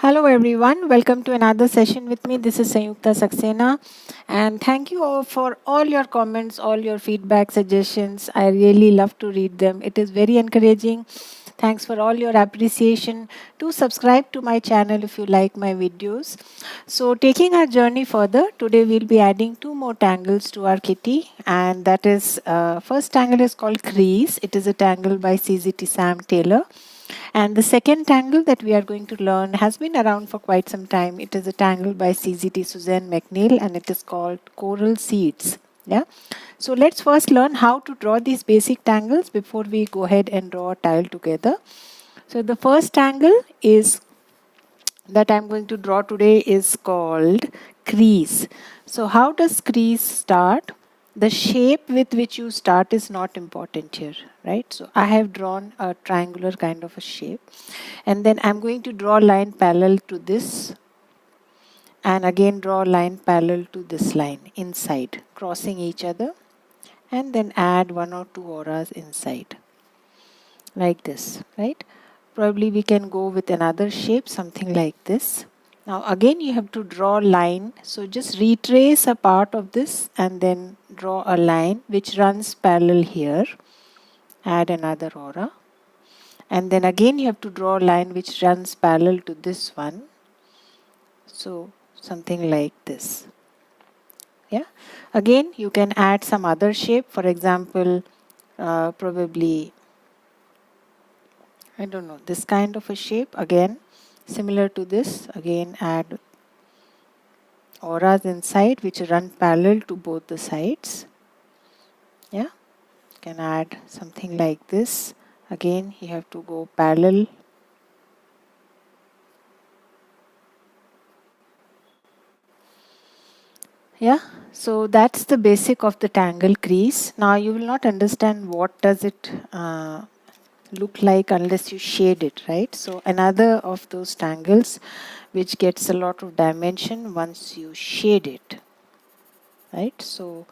Hello everyone, welcome to another session with me. This is Sanyukta Saxena, and thank you all for all your comments, all your feedback, suggestions. I really love to read them. It is very encouraging. Thanks for all your appreciation. Do subscribe to my channel if you like my videos. So taking our journey further, today we'll be adding two more tangles to our kitty, and that is first tangle is called Crease. It is a tangle by CZT Sam Taylor. And the second tangle that we are going to learn has been around for quite some time. It is a tangle by CZT Suzanne McNeil and it is called Coral Seeds. Yeah. So let's first learn how to draw these basic tangles before we go ahead and draw a tile together. So the first tangle is that I'm going to draw today is called crease. So how does crease start? The shape with which you start is not important here, right? So I have drawn a triangular kind of a shape, and then I'm going to draw a line parallel to this, and again draw a line parallel to this line inside, crossing each other, and then add one or two auras inside, like this, right? Probably we can go with another shape, something like this. Now again you have to draw a line, so just retrace a part of this and then draw a line which runs parallel here, add another aura, and then again you have to draw a line which runs parallel to this one, so something like this. Yeah, again you can add some other shape, for example probably I don't know, this kind of a shape, again similar to this, again add auras inside which run parallel to both the sides. Yeah, you can add something like this. Again you have to go parallel. Yeah, so that's the basic of the tangle crease. Now you will not understand what does it look like unless you shade it, right? So another of those tangles which gets a lot of dimension once you shade it, right? So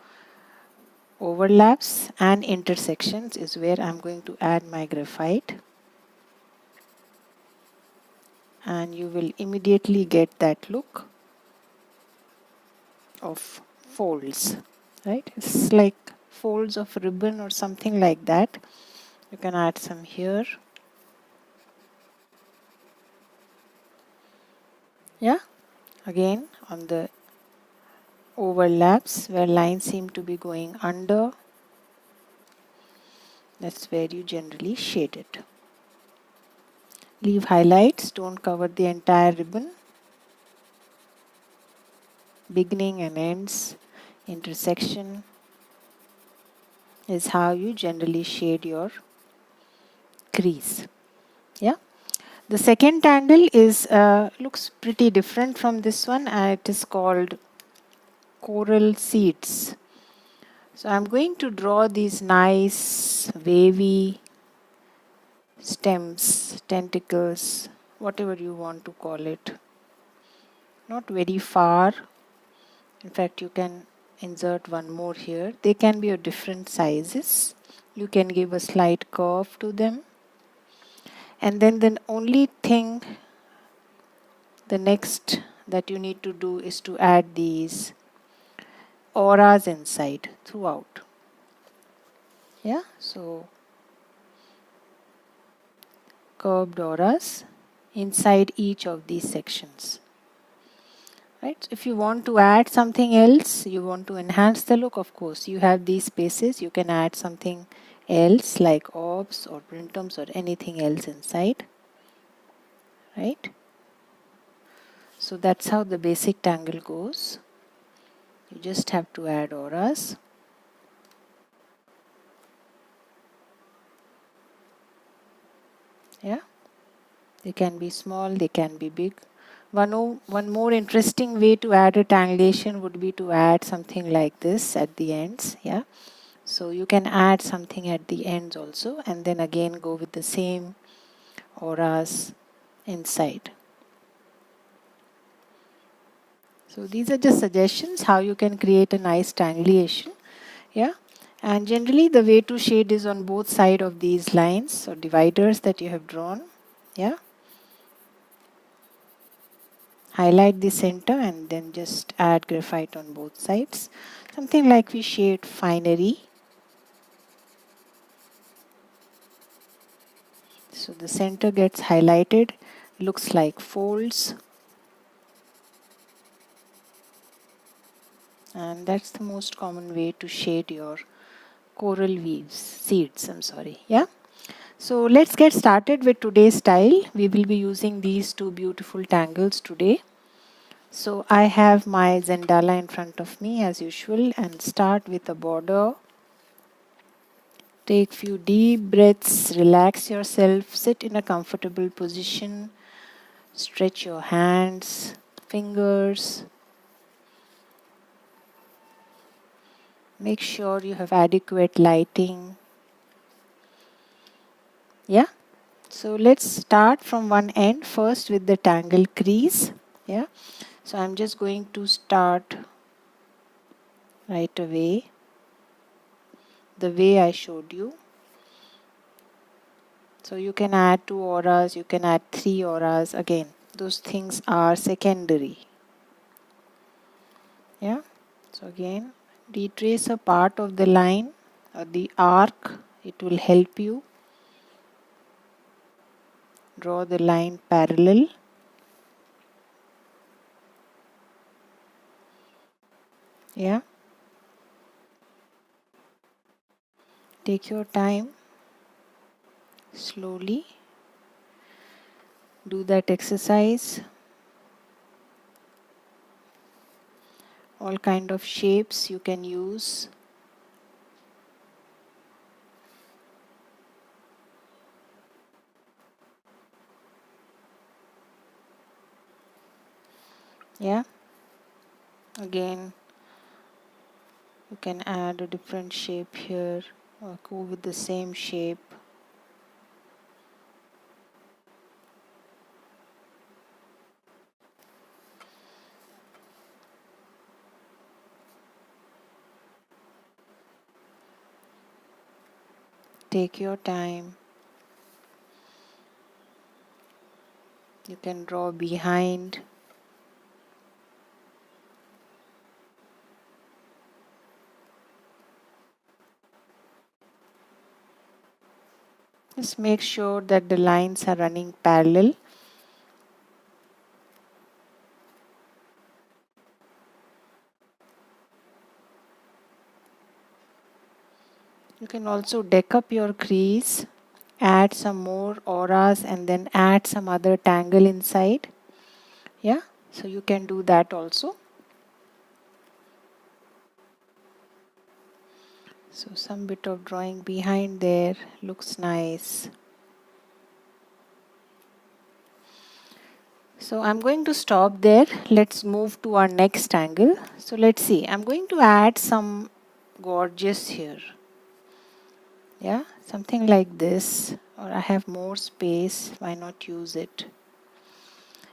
overlaps and intersections is where I'm going to add my graphite, and you will immediately get that look of folds, right? It's like folds of ribbon or something like that. You can add some here. Yeah, again on the overlaps where lines seem to be going under, that's where you generally shade it. Leave highlights, don't cover the entire ribbon. Beginning and ends, intersection is how you generally shade your crease. Yeah. The second tangle is looks pretty different from this one. It is called Coral Seeds. So I'm going to draw these nice wavy stems, tentacles, whatever you want to call it. Not very far. In fact, you can insert one more here. They can be of different sizes. You can give a slight curve to them. And then the only thing, the next that you need to do is to add these auras inside throughout. Yeah, so curved auras inside each of these sections. Right? If you want to add something else, you want to enhance the look, of course, you have these spaces, you can add something else like orbs or printums or anything else inside. Right? So that's how the basic tangle goes. You just have to add auras. Yeah, they can be small, they can be big. One more interesting way to add a tangulation would be to add something like this at the ends. Yeah, so you can add something at the ends also, and then again go with the same auras inside. So these are just suggestions how you can create a nice tangulation. Yeah, and generally the way to shade is on both sides of these lines or dividers that you have drawn. Yeah. highlight the center and then just add graphite on both sides. Something like we shade finery. So the center gets highlighted, looks like folds. And that's the most common way to shade your coral seeds, I'm sorry. Yeah. So let's get started with today's style. We will be using these two beautiful tangles today. So I have my zendala in front of me as usual and start with a border. Take few deep breaths, relax yourself, sit in a comfortable position, stretch your hands, fingers. Make sure you have adequate lighting. Yeah. So let's start from one end first with the tangle crease. Yeah. So I'm just going to start right away the way I showed you. So you can add 2 auras, you can add 3 auras. Again, those things are secondary. Yeah. So again, retrace a part of the line or the arc. It will help you draw the line parallel. Yeah. Take your time. Slowly do that exercise. All kind of shapes you can use. Yeah. Again, you can add a different shape here or go with the same shape. Take your time. You can draw behind. Just make sure that the lines are running parallel. You can also deck up your crease, add some more auras and then add some other tangle inside. Yeah, so you can do that also. So some bit of drawing behind there looks nice. So I'm going to stop there. Let's move to our next angle. So let's see. I'm going to add some gorgeous here. Yeah, something like this. Or I have more space. Why not use it?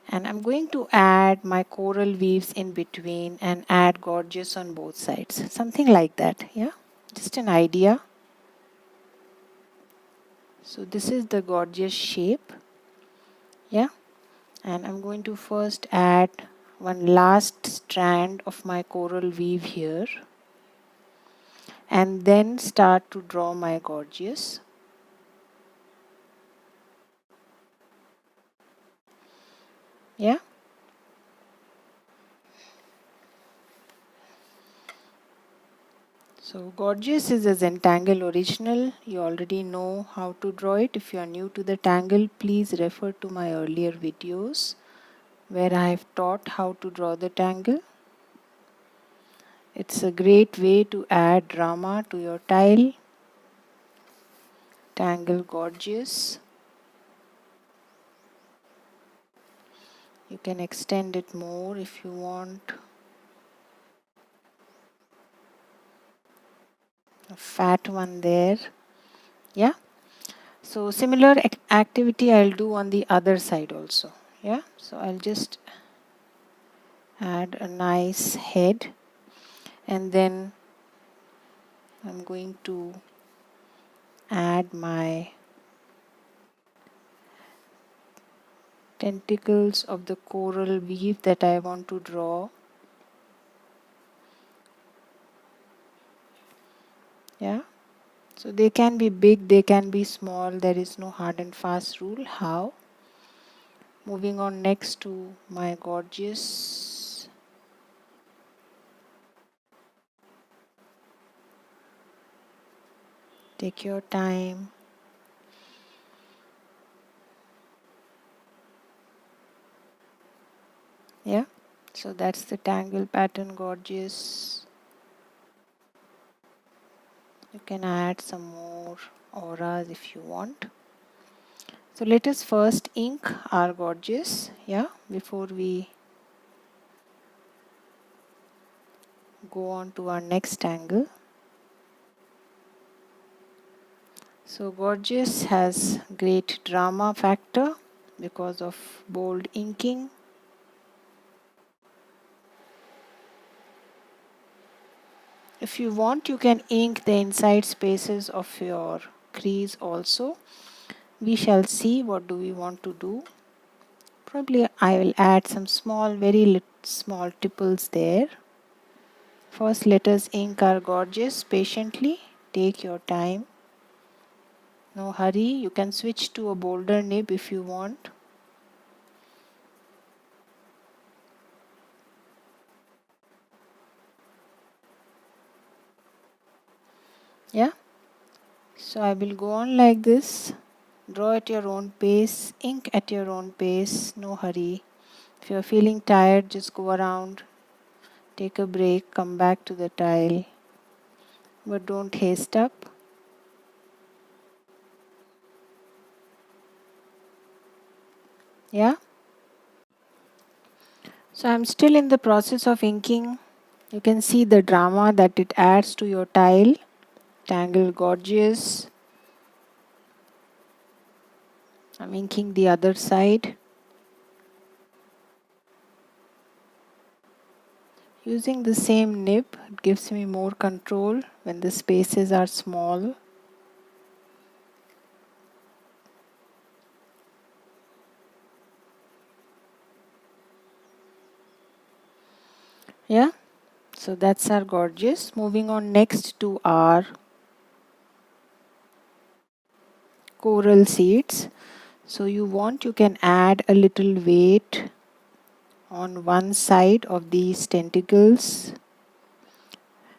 And I'm going to add my coral weaves in between and add gorgeous on both sides. Something like that. Yeah, just an idea. So this is the gorgeous shape. Yeah. And I'm going to first add one last strand of my coral weave here and then start to draw my gorgeous. Yeah. So gorgeous is a Zentangle original. You already know how to draw it. If you are new to the tangle, please refer to my earlier videos where I have taught how to draw the tangle. It's a great way to add drama to your tile. Tangle gorgeous. You can extend it more if you want. A fat one there. Yeah. So similar activity I'll do on the other side also. Yeah. So I'll just add a nice head and then I'm going to add my tentacles of the coral weave that I want to draw. Yeah, so they can be big, they can be small, there is no hard and fast rule how. Moving on next to my gorgeous. Take your time. Yeah, so that's the tangle pattern, gorgeous. You can add some more auras if you want. So let us first ink our gorgeous, yeah, before we go on to our next tangle. So gorgeous has great drama factor because of bold inking. If you want, you can ink the inside spaces of your crease also. We shall see what do we want to do. Probably I will add some small, very small tipples there. First let us ink our gorgeous patiently. Take your time. No hurry. You can switch to a bolder nib if you want. Yeah. So I will go on like this. Draw at your own pace. Ink at your own pace. No hurry. If you are feeling tired, just go around. Take a break. Come back to the tile. But don't haste up. Yeah. So I'm still in the process of inking. You can see the drama that it adds to your tile. Tangle gorgeous. I'm inking the other side. Using the same nib, it gives me more control when the spaces are small. Yeah, so that's our gorgeous. Moving on next to our coral seeds. So you can add a little weight on one side of these tentacles.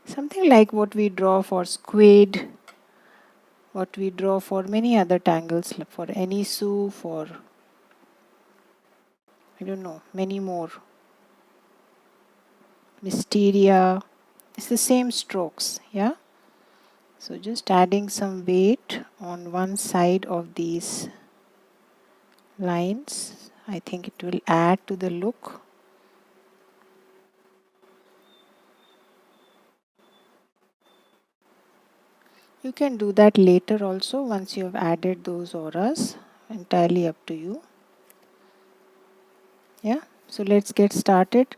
Something like what we draw for squid, what we draw for many other tangles, for anisu, for I don't know, many more. Mysteria. It's the same strokes, yeah. So just adding some weight on one side of these lines. I think it will add to the look. You can do that later also once you have added those auras. Entirely up to you. Yeah, so let's get started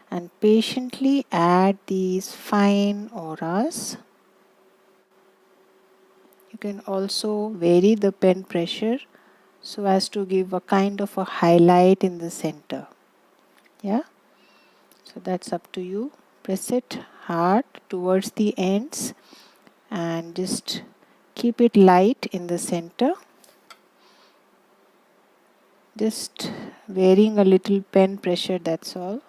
and patiently add these fine auras. You can also vary the pen pressure so as to give a kind of a highlight in the center. Yeah, so that's up to you. Press it hard towards the ends and just keep it light in the center. Just varying a little pen pressure, that's all.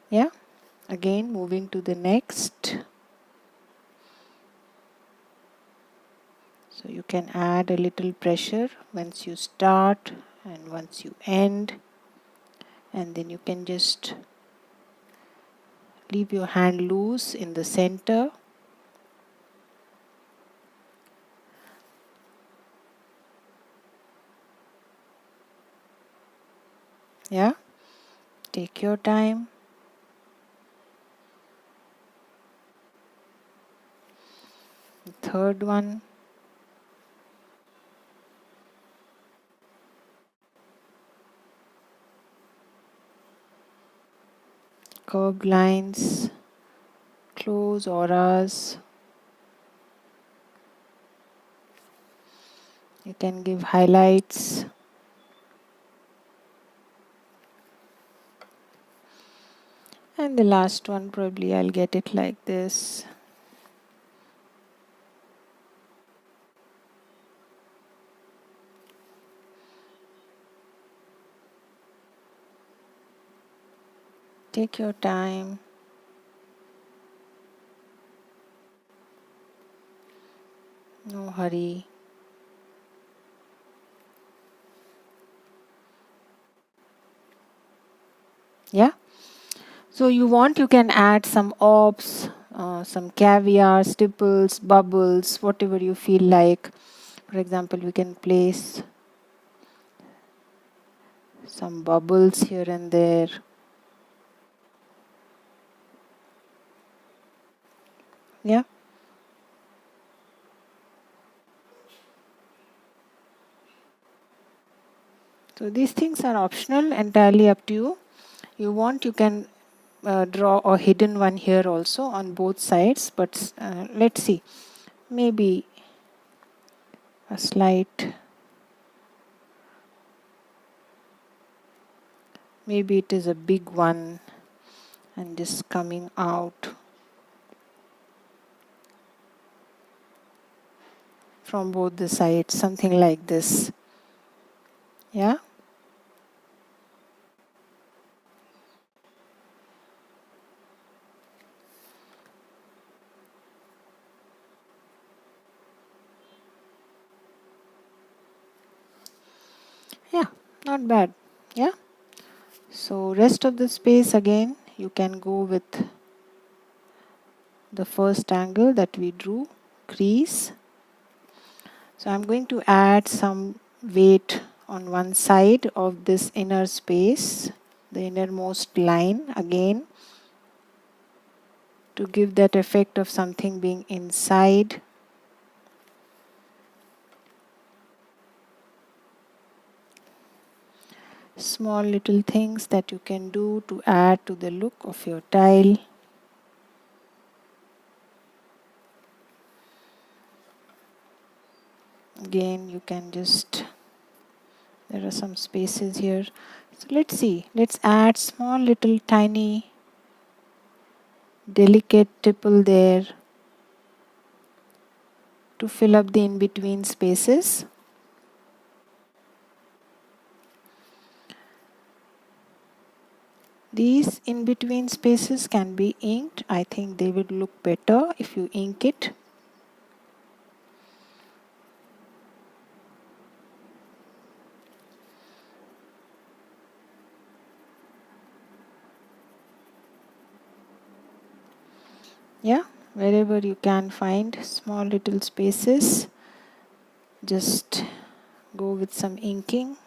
Yeah, again moving to the next. So you can add a little pressure once you start and once you end, and then you can just leave your hand loose in the center. Yeah, take your time. The third one. Curved lines, close auras. You can give highlights. And the last one, probably I'll get it like this. Take your time. No hurry. Yeah. So you can add some orbs, some caviar, stipples, bubbles, whatever you feel like. For example, we can place some bubbles here and there. Yeah. So these things are optional, entirely up to you. You can draw a hidden one here also on both sides, but let's see. Maybe a slight, maybe it is a big one and just coming out from both the sides, something like this. Yeah. Yeah, not bad. Yeah. So rest of the space again, you can go with the first angle that we drew, crease. So I'm going to add some weight on one side of this inner space, the innermost line again, to give that effect of something being inside. Small little things that you can do to add to the look of your tile. Again, you can just, there are some spaces here. So let's see, let's add small little tiny delicate tipple there to fill up the in-between spaces. These in-between spaces can be inked. I think they would look better if you ink it. Yeah, wherever you can find small little spaces, just go with some inking.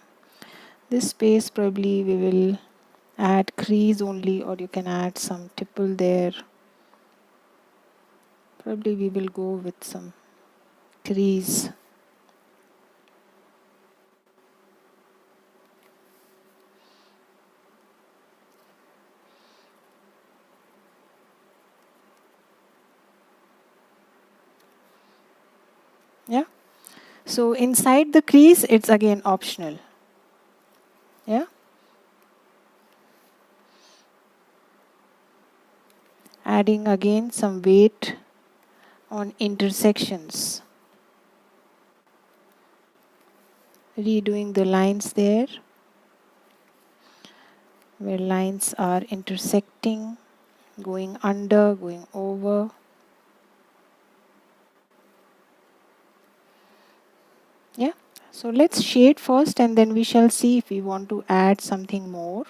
This space probably we will add crease only, or you can add some tipple there. Probably we will go with some crease. Yeah. So inside the crease, it's again optional. Yeah. Adding again some weight on intersections. Redoing the lines there, where lines are intersecting, going under, going over. Yeah. So let's shade first and then we shall see if we want to add something more.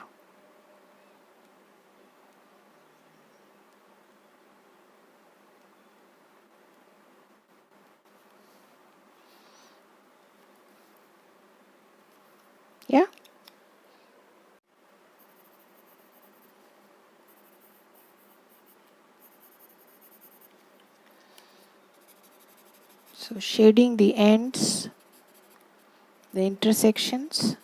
Yeah. So shading the ends, the intersections.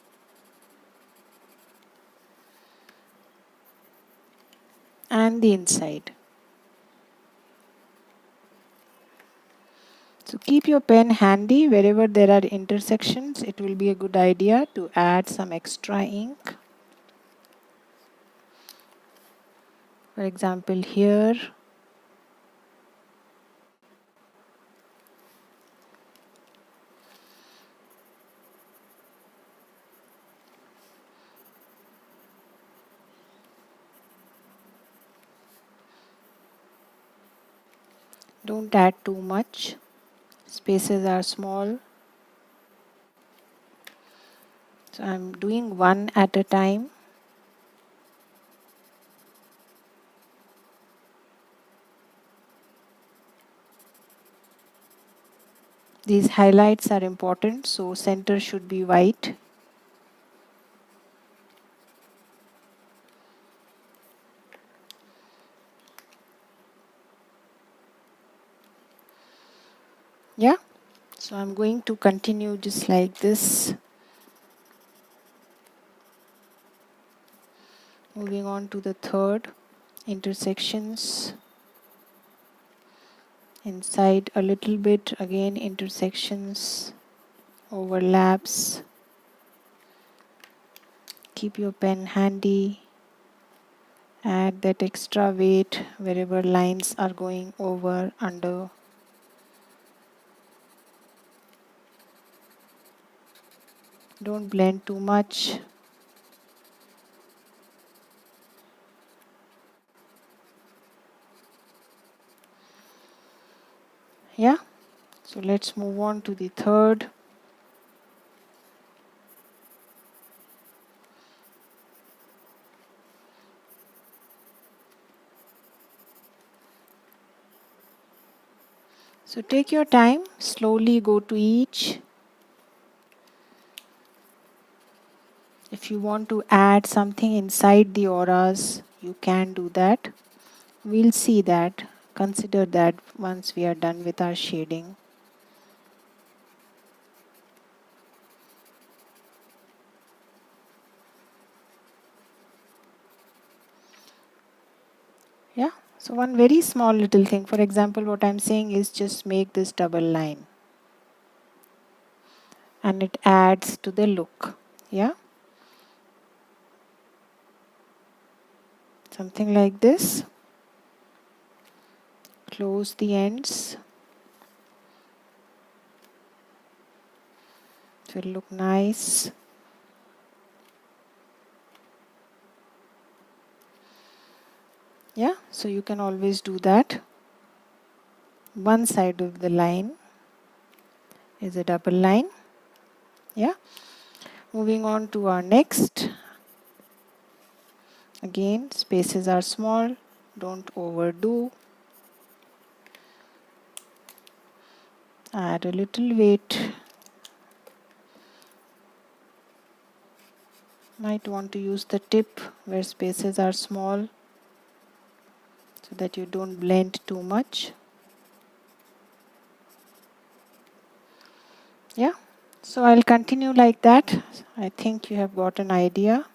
And the inside. So keep your pen handy. Wherever there are intersections, it will be a good idea to add some extra ink. For example, here. Don't add too much. Spaces are small. So I'm doing one at a time. These highlights are important, so center should be white. Yeah, so I'm going to continue just like this. Moving on to the third, intersections. Inside a little bit, again intersections, overlaps. Keep your pen handy. Add that extra weight wherever lines are going over, under. Don't blend too much. Yeah, so let's move on to the third. So take your time, slowly go to each. If you want to add something inside the auras, you can do that. We'll see that. Consider that once we are done with our shading. Yeah, so one very small little thing. For example, what I'm saying is just make this double line. And it adds to the look. Yeah. Something like this. Close the ends. It will look nice. Yeah, so you can always do that. One side of the line is a double line. Yeah. Moving on to our next. Again, spaces are small. Don't overdo. Add a little weight. Might want to use the tip where spaces are small so that you don't blend too much. Yeah, so I'll continue like that. I think you have got an idea.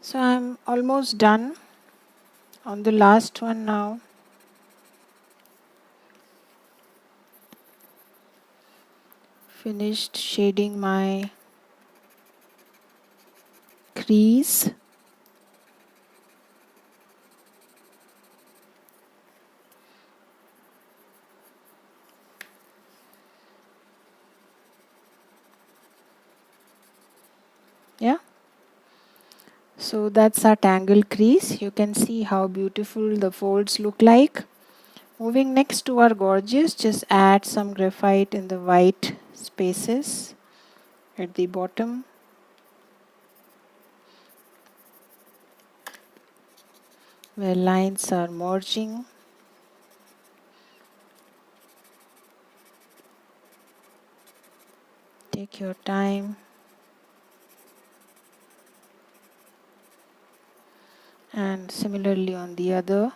So I'm almost done on the last one now. Finished shading my crease. Yeah. So that's our tangle crease. You can see how beautiful the folds look like. Moving next to our gorgeous, just add some graphite in the white spaces at the bottom. Where lines are merging. Take your time. And similarly on the other.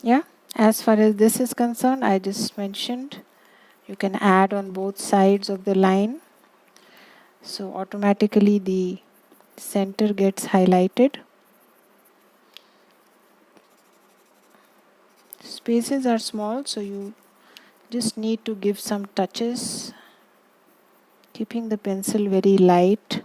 Yeah, as far as this is concerned, I just mentioned you can add on both sides of the line. So automatically the center gets highlighted. Spaces are small, so you just need to give some touches, keeping the pencil very light.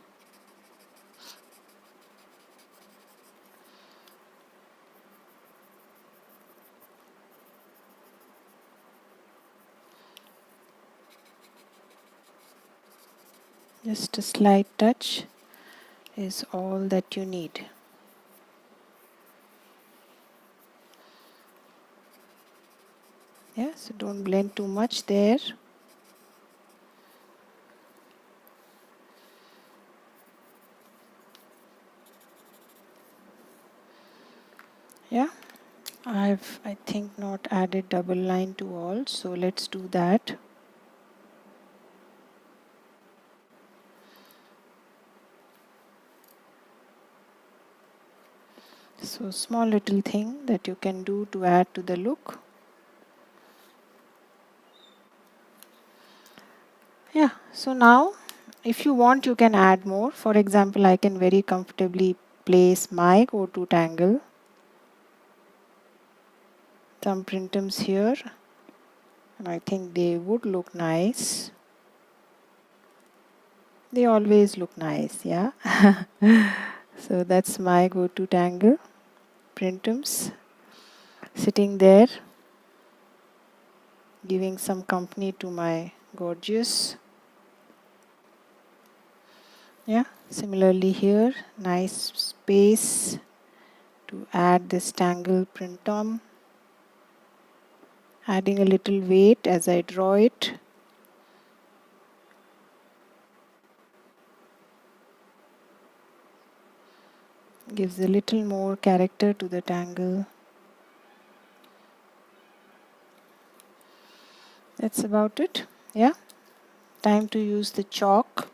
Just a slight touch is all that you need. Yeah, so don't blend too much there. Yeah, I think not added double line to all, so let's do that. So small little thing that you can do to add to the look. Yeah, so now if you want you can add more. For example, I can very comfortably place my go-to tangle, some printums here, and I think they would look nice. They always look nice, yeah. So that's my go-to tangle, printums, sitting there, giving some company to my gorgeous. Yeah, similarly here, nice space to add this tangle printum, adding a little weight as I draw it. Gives a little more character to the tangle. That's about it. Yeah, time to use the chalk.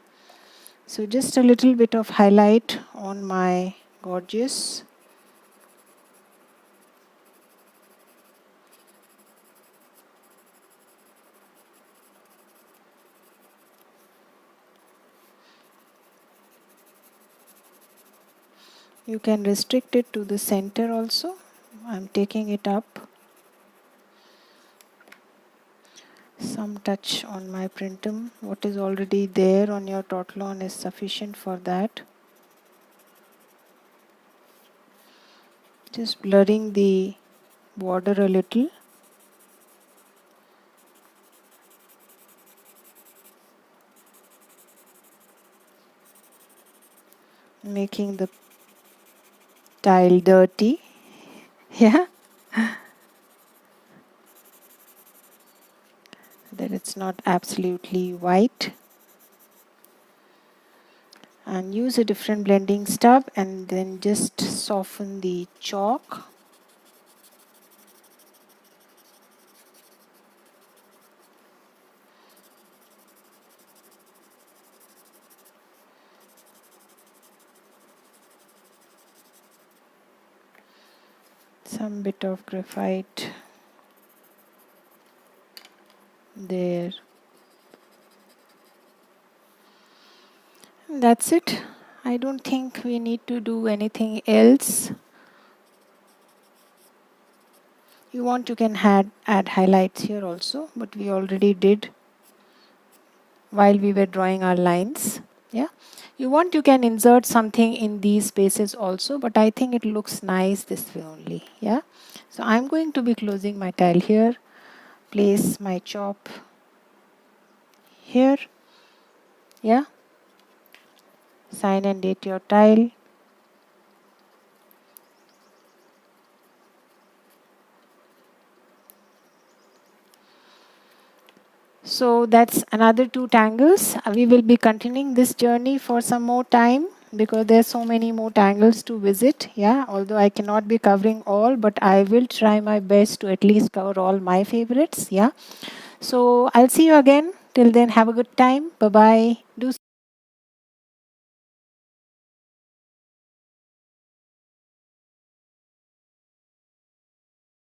So just a little bit of highlight on my gorgeous. You can restrict it to the center also. I'm taking it up. Some touch on my printum. What is already there on your Totlon is sufficient for that. Just blurring the border a little. Making the tile dirty. Yeah. That it's not absolutely white. And use a different blending stub and then just soften the chalk. Some bit of graphite there. And that's it. I don't think we need to do anything else. You want you can add highlights here also, but we already did while we were drawing our lines. Yeah, you want you can insert something in these spaces also, but I think it looks nice this way only. Yeah, so I'm going to be closing my tile here, place my chop here. Yeah, sign and date your tile. So that's another 2 tangles. We will be continuing this journey for some more time because there's so many more tangles to visit. Yeah, although I cannot be covering all, but I will try my best to at least cover all my favorites. Yeah. So I'll see you again. Till then, have a good time. Bye bye. Do